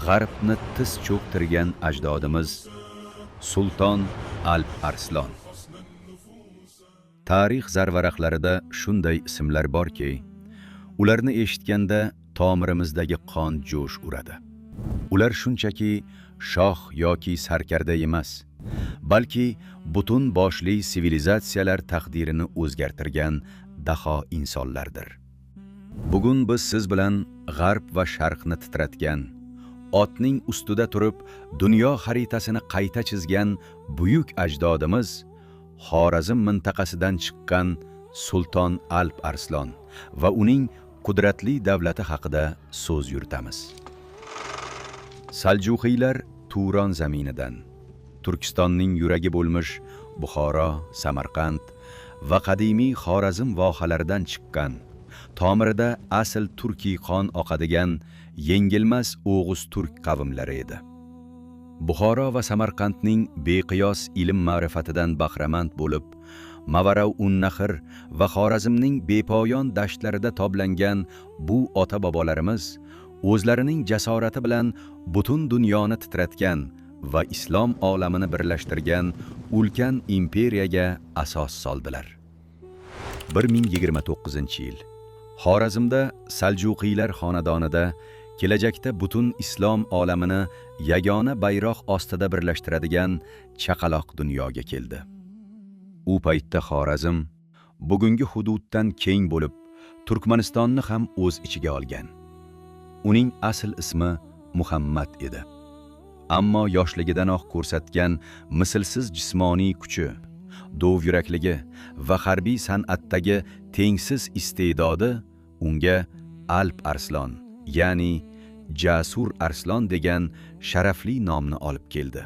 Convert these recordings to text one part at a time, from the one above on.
g'arbni tiz cho'ktirgan ajdodimiz Sulton Alp Arslan. Tarix zarvaraqlarida shunday ismlar borki, ularni eshitganda tomirimizdagi qon jo'sh uradi. Ular shunchaki shoh yoki sarkarda emas, balki butun boshli sivilizatsiyalar taqdirini o'zgartirgan daho insonlardir. Bugun biz siz bilan g'arb va sharqni titratgan, otning ustida turib dunyo xaritasini qayta chizgan buyuk ajdodimiz Xorazm mintaqasidan chiqqan Sulton Alp Arslan va uning qudratli davlati haqida so'z yuritamiz. Saljuqiylar Turon zaminidan, Turkistonning yuragi bo'lmish Buxoro, Samarqand va qadimiy Xorazm vohalaridan chiqqan, tomirida asl turkiy qon oqadigan yengilmas o'g'uz turk qavmlari edi. Buxoro va Samarqandning beqiyos ilm ma'rifatidan bahramand bo'lib, Mavarav-un-Nahr va Xorazmning bepoyon dashtlarida toblangan bu ota-bobolarimiz o'zlarining jasorati bilan butun dunyoni titratgan va islom olamini birlashtirgan ulkan imperiyaga asos soldilar. 1029-yil Xorazmda Saljuqiylar xonadonida kelajakda butun islom olamini yagona bayroq ostida birlashtiradigan chaqaloq dunyoga keldi. U paytda Xorazm bugungi hududdan keng bo'lib, Turkmanistonni ham o'z ichiga olgan. Uning asl ismi Muhammad edi. Ammo yoshligidanoq ko'rsatgan mislsiz jismoniy kuchi, dovyurakligi va harbiy san'atdagi tengsiz iste'dodi unga Alp Arslan, ya'ni Jasur Arslan degan sharafli nomni olib keldi.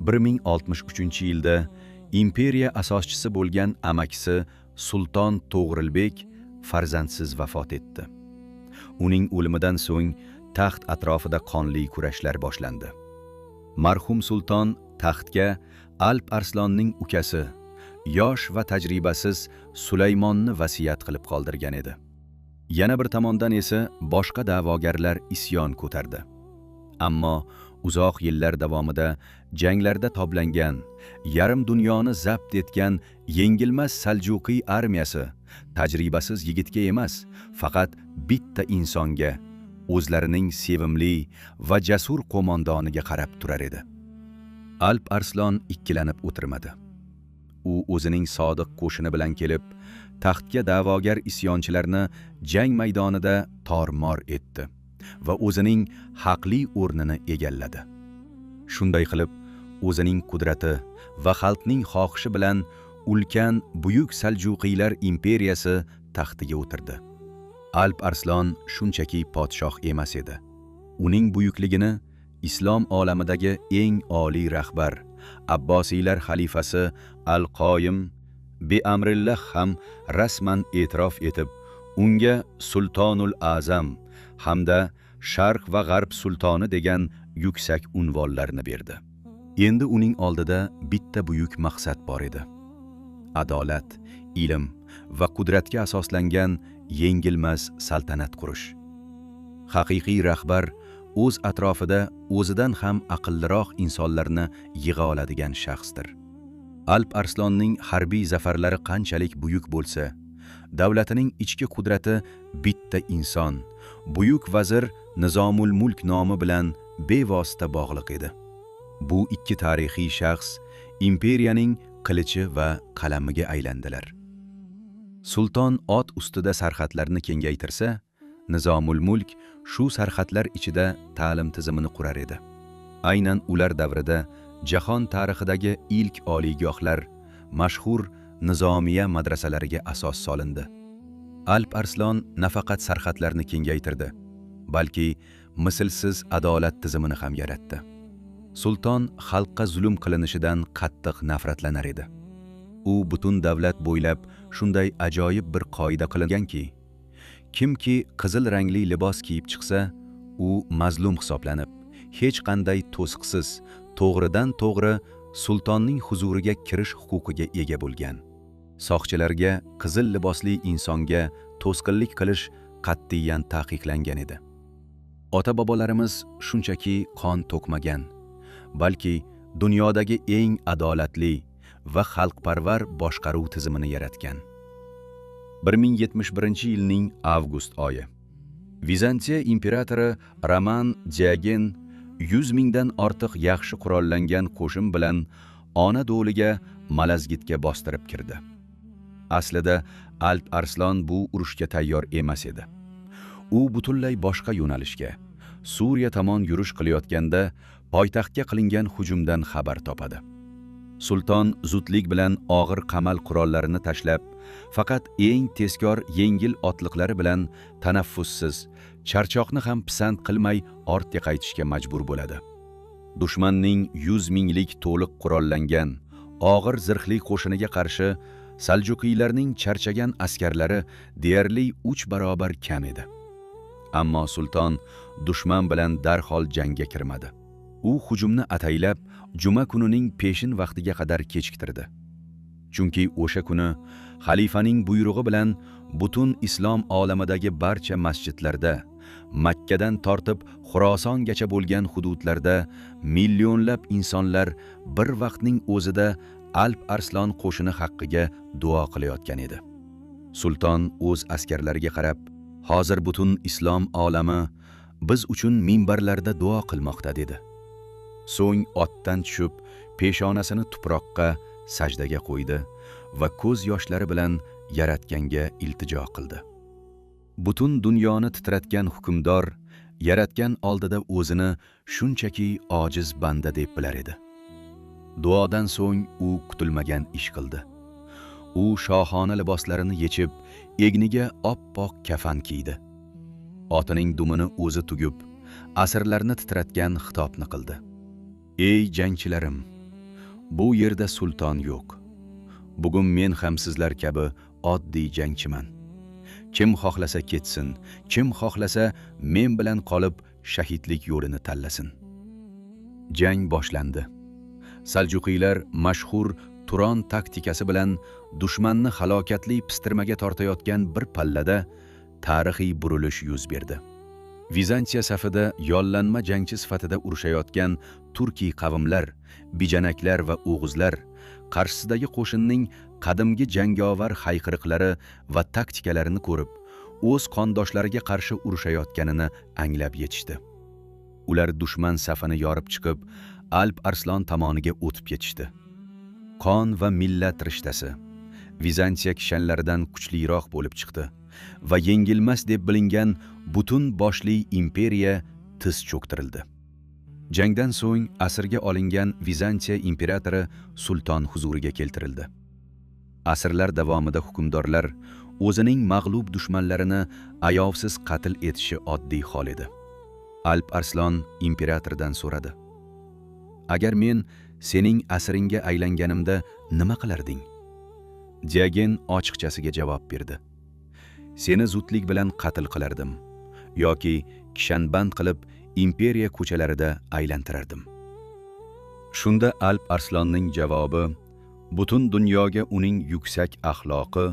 1063-yilda imperiya asoschisi bo'lgan amakisi Sulton To'g'rilbek farzandsiz vafot etdi. Uning o'limidan so'ng taxt atrofida qonli kurashlar boshlandi. Marhum sulton taxtga Alp Arslanning ukasi, yosh va tajribasiz Sulaymonni vasiyat qilib qoldirgan edi. Yana bir tomondan esa boshqa da'vogarlar isyon ko'tardi. Ammo uzoq yillar davomida janglarda toblangan, yarim dunyoni zabt etgan yengilmas Saljuqiy armiyasi tajribasiz yigitga emas, faqat bitta insonga, o'zlarining sevimli va jasur qo'mondoniga qarab turar edi. Alp Arslan ikkilanib o'tirmadi. U o'zining sodiq qo'shini bilan kelib, taxtga da'vogar isyonchilarni jang maydonida tor-mor etdi va o'zining haqli o'rnini egalladi. Shunday qilib, o'zining qudrati va xalqning xohishi bilan ulkan buyuk Saljuqiylar imperiyasi taxtiga o'tirdi. Alp Arslan shunchaki podshoh emas edi. Uning buyukligini islom olamidagi eng oliy rahbar, Abbosiylar xalifasi Al-Qoyim Be'amrillah ham rasman e'tirof etib, unga Sultonul Azam hamda Sharq va G'arb sultoni degan yuksak unvonlarni berdi. Endi uning oldida bitta buyuk maqsad bor edi. Adolat, ilm va qudratga asoslangan yengilmas saltanat qurish. Haqiqiy rahbar o'z atrofida o'zidan ham aqlliroq insonlarni yig'a oladigan shaxsdir. Alp Arslanning harbiy zafarlari qanchalik buyuk bo'lsa, davlatining ichki qudrati bitta inson, buyuk vazir Nizomul Mulk nomi bilan bevosita bog'liq edi. Bu ikki tarixiy shaxs imperiyaning qilichi va qalamiga aylandilar. Sulton ot ustida sarhadlarni kengaytirsa, Nizomul Mulk shu sarhadlar ichida ta'lim tizimini qurar edi. Aynan ular davrida jahon tarixidagi ilk oliygohlar, mashhur Nizomiya madrasalariga asos solindi. Alp Arslan nafaqat sarhadlarni kengaytirdi, balki mislsiz adolat tizimini ham yaratdi. Sulton xalqqa zulm qilinishidan qattiq nafratlanar edi. U butun davlat bo'ylab shunday ajoyib bir qoida qilinganki, kimki qizil rangli libos kiyib chiqsa, u mazlum hisoblanib, hech qanday to'siqsiz, to'g'ridan to'g'ri sultonning huzuriga kirish huquqiga ega bo'lgan. Soqchilarga qizil libosli insonga to'sqinlik qilish qat'iyan taqiqlangan edi. Ota-bobolarimiz shunchaki qon to'kmagan, balki dunyodagi eng adolatli va xalqparvar boshqaruv tizimini yaratgan. 1071-yilning avgust oyi. Vizantiya imperatori Roman Diogen 100 mingdan ortiq yaxshi qurollangan qo'shin bilan ona do'liga Malazgitga bostirib kirdi. Aslida Alp Arslan bu urushga tayyor emas edi. U butunlay boshqa yo'nalishga, Suriya tomon yurish qilayotganda poytaxtga qilingan hujumdan xabar topadi. Sulton zudlik bilan og'ir qamal qurollarini tashlab, faqat eng tezkor yengil otliqlari bilan tanaffussiz, charchoqni ham pisand qilmay ortga qaytishga majbur bo'ladi. Dushmanning 100 minglik to'liq qurollangan, og'ir zirhli qo'shiniga qarshi Saljuqiylarning charchagan askarlari deyarli 3 barobar kam edi. Ammo sulton dushman bilan darhol jangga kirmadi. U hujumni ataylab juma kunining peshin vaqtiga qadar kechiktirdi. Chunki o'sha kuni xalifaning buyrug'i bilan butun islom olamidagi barcha masjidlarda, Makkadan tortib Xurosongacha bo'lgan hududlarda millionlab insonlar bir vaqtning o'zida Alp Arslan qo'shini haqqiga duo qilayotgan edi. Sulton o'z askarlariga qarab, hozir butun islom olami biz uchun minbarlarda duo qilmoqda dedi. So'ng otdan tushib, peshonasini tuproqqa sajdaga qo'ydi va ko'z yoshlari bilan Yaratganga iltijo qildi. Butun dunyoni titratgan hukmdor Yaratgan oldida o'zini shunchaki ojiz banda deb bilar edi. Duodan so'ng u kutilmagan ish qildi. U shohona liboslarini yechib, egniga oppoq kafan kiydi. Otining dumini o'zi tugib, asrlarni titratgan xitobni qildi. Ey jangchilarim, bu yerda sulton yo'q. Bugun men ham sizlar kabi oddiy jangchiman. Kim xohlasa ketsin, kim xohlasa men bilan qolib shahidlik yo'lini tanlasin. Jang boshlandi. Saljuqiylar mashhur Turon taktikasi bilan dushmanni halokatli pistirmaga tortayotgan bir pallada tarixiy burilish yuz berdi. Vizantiya safida yollanma jangchi sifatida urushayotgan turkiy qavmlar, bijanaklar va o'g'izlar qarshisidagi qo'shinning qadimgi jangovar hayqiriqlari va taktikalarini ko'rib, o'z qondoshlariga qarshi urushayotganini anglab yetishdi. Ular dushman safini yorib chiqib, Alp Arslan tomoniga o'tib ketishdi. Qon va millat rishtasi Vizantiya kishanlaridan kuchliroq bo'lib chiqdi va yengilmas deb bilingan butun boshli imperiya tiz cho'ktirildi. Jangdan so'ng asirga olingan Vizantiya imperatori sulton huzuriga keltirildi. Asrlar davomida hukmdorlar o'zining mag'lub dushmanlarini ayovsiz qatl etishi oddiy hol edi. Alp Arslan imperatordan so'radi: "Agar men sening asringga aylanganimda nima qilarding?" Diogen ochiqchasiga javob berdi: "Seni zudlik bilan qatl qilardim yoki kishanband qilib imperiya ko'chalarida aylantirardim." Shunda Alp Arslanning javobi butun dunyoga uning yuksak axloqi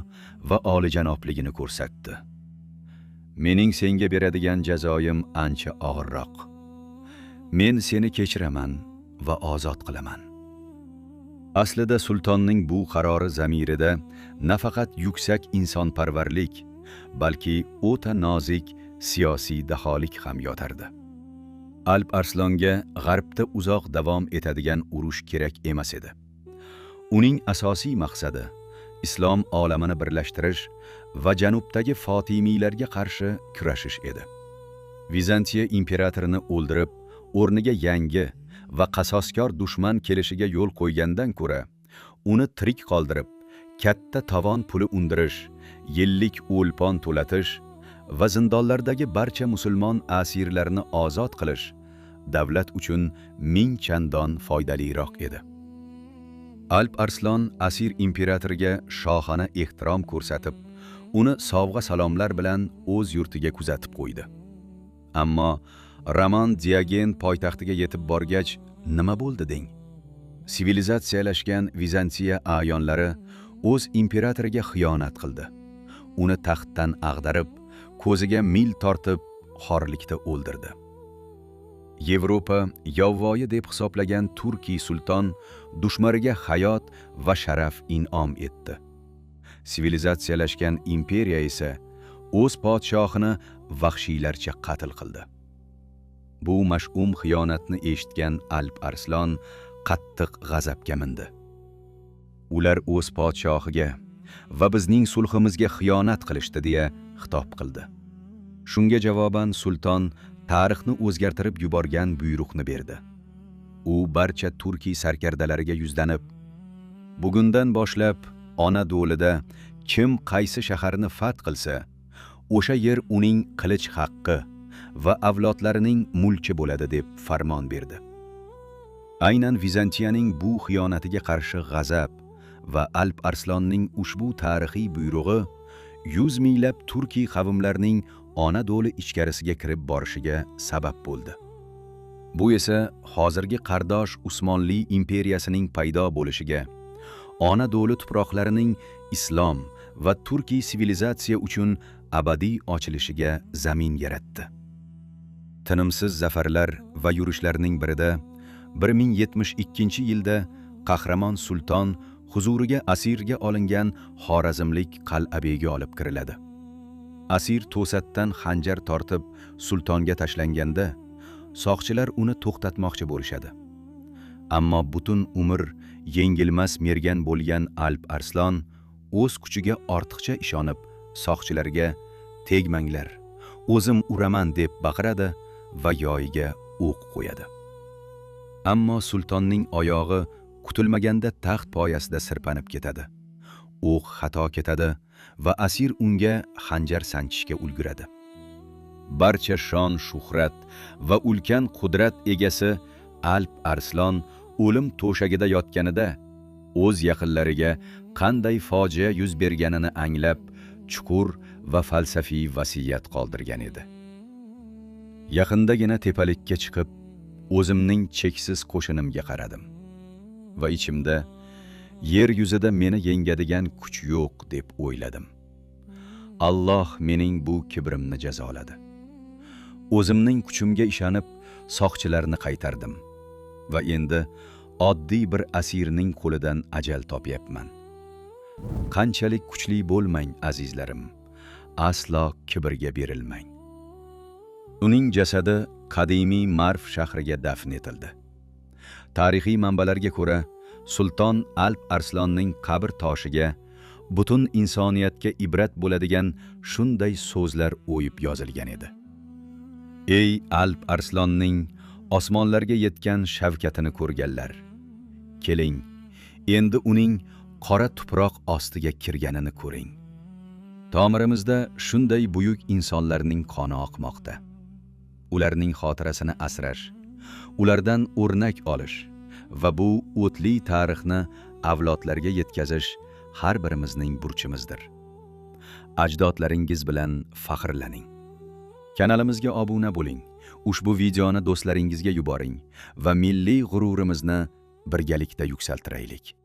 va olijanobligini ko'rsatdi. "Mening senga beradigan jazoim ancha og'irroq. Men seni kechiraman va ozod qilaman." Aslida sultonning bu qarori zamirida nafaqat yuksak insonparvarlik, balki o'ta nozik siyosiy daholik ham yotardi. Alp Arslonga g'arbda uzoq davom etadigan urush kerak emas edi. Uning asosiy maqsadi islom olamini birlashtirish va janubdagi Fotimiylarga qarshi kurashish edi. Vizantiya imperatorini o'ldirib, o'rniga yangi va qasoskor dushman kelishiga yo'l qo'ygandan ko'ra, uni tirik qoldirib, katta tovon puli undirish, yillik o'lpon to'latish va zindonlardagi barcha musulmon asirlarni ozod qilish davlat uchun ming chandon foydaliroq edi. Alp Arslan asir imperatoriga shohona ehtirom ko'rsatib, uni sovg'a salomlar bilan o'z yurtiga kuzatib qo'ydi. Ammo Roman Diogen poytaxtiga yetib borgach, nima bo'ldi deng? Sivilizatsiyalashgan Vizantiya a'yonlari o'z imperatoriga xiyonat qildi. Uni taxtdan ag'darib, ko'ziga mil tortib, xorlikda o'ldirdi. Yevropa yovvoyi deb hisoblagan Turkiy sulton dushmaniga hayot va sharaf in'om etdi. Sivilizatsiyalashgan imperiya esa o'z podshohini vahshiylarcha qatl qildi. Bu mash'um xiyonatni eshitgan Alp Arslan qattiq g'azabga mindi. Ular o'z podshohiga va bizning sulhimizga xiyonat qilishdi deya xitob qildi. Shunga javoban sulton tarixni o'zgartirib yuborgan buyruqni berdi. U barcha Turkiy sarkardalariga yuzlanib, bugundan boshlab Anadoluda kim qaysi shaharni fath qilsa, o'sha yer uning qilich haqqi va avlodlarining mulki bo'ladi deb farmon berdi. Aynan Vizantiyaning bu xiyonatiga qarshi g'azab va Alp Arslonning ushbu tarixiy buyrug'i 100 minglab turkiy qavmlarning Anadolu ichkarisiga kirib borishiga sabab bo'ldi. Bu esa hozirgi qardosh Usmonli imperiyasining paydo bo'lishiga, Anadolu tuproqlarining islom va turkiy sivilizatsiya uchun abadiy ochilishiga zamin yaratdi. Tinimsiz zafarlar va yurishlarning birida 1072-yilda qahramon sulton huzuriga asirga olingan xorazmlik qal'abega olib kiriladi. Asir to'satdan xanjar tortib sultonga tashlanganda, soqchilar uni to'xtatmoqchi bo'lishadi. Ammo butun umr yengilmas mergan bo'lgan Alp Arslan o'z kuchiga ortiqcha ishonib, soqchilarga tegmanglar, o'zim uraman deb baqiradi va yoyiga o'q qo'yadi. Ammo sultonning oyog'i kutilmaganda taxt poyasida sirpanib ketadi. O'q xato ketadi va asir unga xanjar sanchishga ulguradi. Barcha shon, shuhrat va ulkan qudrat egasi Alp Arslan o'lim to'shagida yotganida o'z yaqinlariga qanday fojia yuz berganini anglab, chuqur va falsafiy vasiyat qoldirgan edi. Yaqindagina tepalikka chiqib, o'zimning cheksiz qo'shinimga qaradim va ichimda yer yuzida meni yengadigan kuch yo'q deb o'yladim. Alloh mening bu kibrimni jazoladi. O'zimning kuchimga ishonib, soqchilarni qaytardim va endi oddiy bir asirning qo'lidan ajal topyapman. Qanchalik kuchli bo'lmang azizlarim, aslo kibrga berilmang. Uning jasadi qadimiy Marv shahriga dafn etildi. Tarixiy manbalarga ko'ra, sulton Alp Arslonning qabr toshiga butun insoniyatga ibrat bo'ladigan shunday so'zlar o'yib yozilgan edi. Ey Alp Arslonning osmonlarga yetgan shavkatini ko'rganlar, keling, endi uning qora tuproq ostiga kirganini ko'ring. Tomirimizda shunday buyuk insonlarning qoni oqmoqda. Ularning xotirasini asrash, ulardan o'rnak olish va bu o'tli tarixni avlodlarga yetkazish har birimizning burchimizdir. Ajdodlaringiz bilan faxrlaning. Kanalimizga obuna bo'ling. Ushbu videoni do'stlaringizga yuboring va milliy g'ururimizni birgalikda yuksaltiraylik.